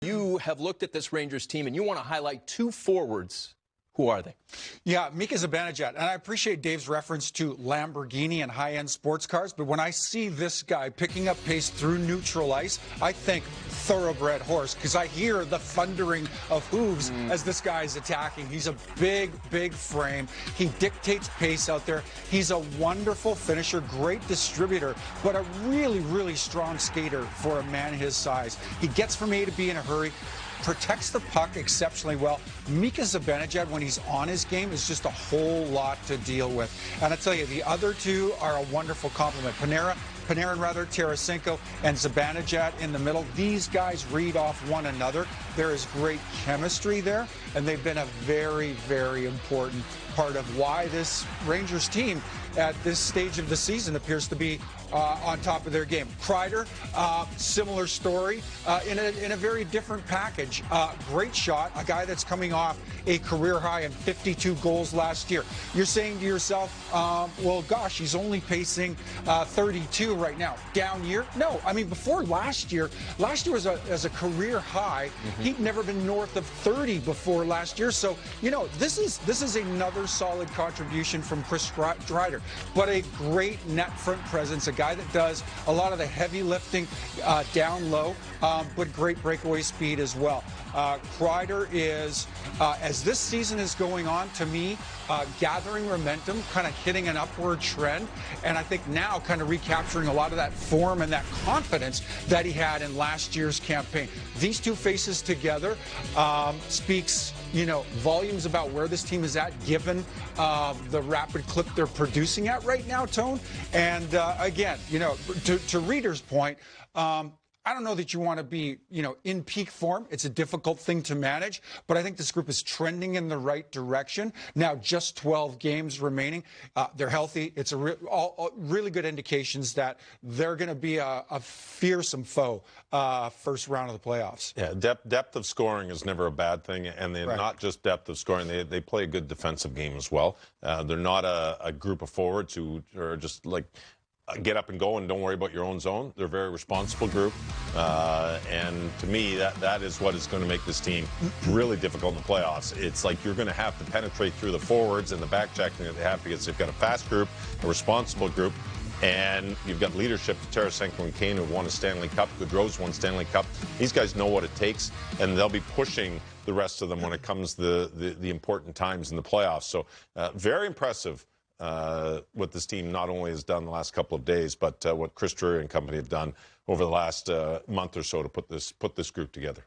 You have looked at this Rangers team, and you want to highlight two forwards. Who are they? Yeah, Mika Zibanejad. And I appreciate Dave's reference to Lamborghini and high-end sports cars, but when I see this guy picking up pace through neutral ice, I think thoroughbred horse, because I hear the thundering of hooves as this guy is attacking. He's a big, big frame. He dictates pace out there. He's a wonderful finisher, great distributor, but a really, really strong skater for a man his size. He gets from A to B in a hurry, protects the puck exceptionally well. Mika Zibanejad, when he's on his game, is just a whole lot to deal with. And I tell you, the other two are a wonderful complement. Panarin, Tarasenko, and Zibanejad in the middle. These guys read off one another. There is great chemistry there, and they've been a very, very important part of why this Rangers team at this stage of the season appears to be on top of their game. Kreider, similar story in a very different package. Great shot, a guy that's coming off a career high in 52 goals last year. You're saying to yourself, well, gosh, he's only pacing 32 right now. Down year? No, I mean, before last year was as a career high. He'd never been north of 30 before last year. So, you know, this is another solid contribution from Chris Kreider, but a great net front presence, a guy that does a lot of the heavy lifting down low, but great breakaway speed as well. Kreider is, as this season is going on, to me, gathering momentum, kind of hitting an upward trend, and I think now kind of recapturing a lot of that form and that confidence that he had in last year's campaign. These two faces together speaks, you know, volumes about where this team is at, given the rapid clip they're producing at right now, Tone. And again, you know, to Reader's point, I don't know that you want to be, you know, in peak form. It's a difficult thing to manage, but I think this group is trending in the right direction. Now, just 12 games remaining. They're healthy. It's all really good indications that they're going to be a fearsome foe first round of the playoffs. Yeah, depth of scoring is never a bad thing, and they're not just depth of scoring. They play a good defensive game as well. They're not a group of forwards who are just like, get up and go and don't worry about your own zone. They're a very responsible group. And to me, that is what is going to make this team really difficult in the playoffs. It's like you're going to have to penetrate through the forwards and the back checking that they have, because they've got a fast group, a responsible group, and you've got leadership. Tarasenko and Kane have won a Stanley Cup. Gaudreau's won Stanley Cup. These guys know what it takes, and they'll be pushing the rest of them when it comes to the important times in the playoffs. So very impressive what this team not only has done the last couple of days, but what Chris Drury and company have done over the last month or so to put this group together.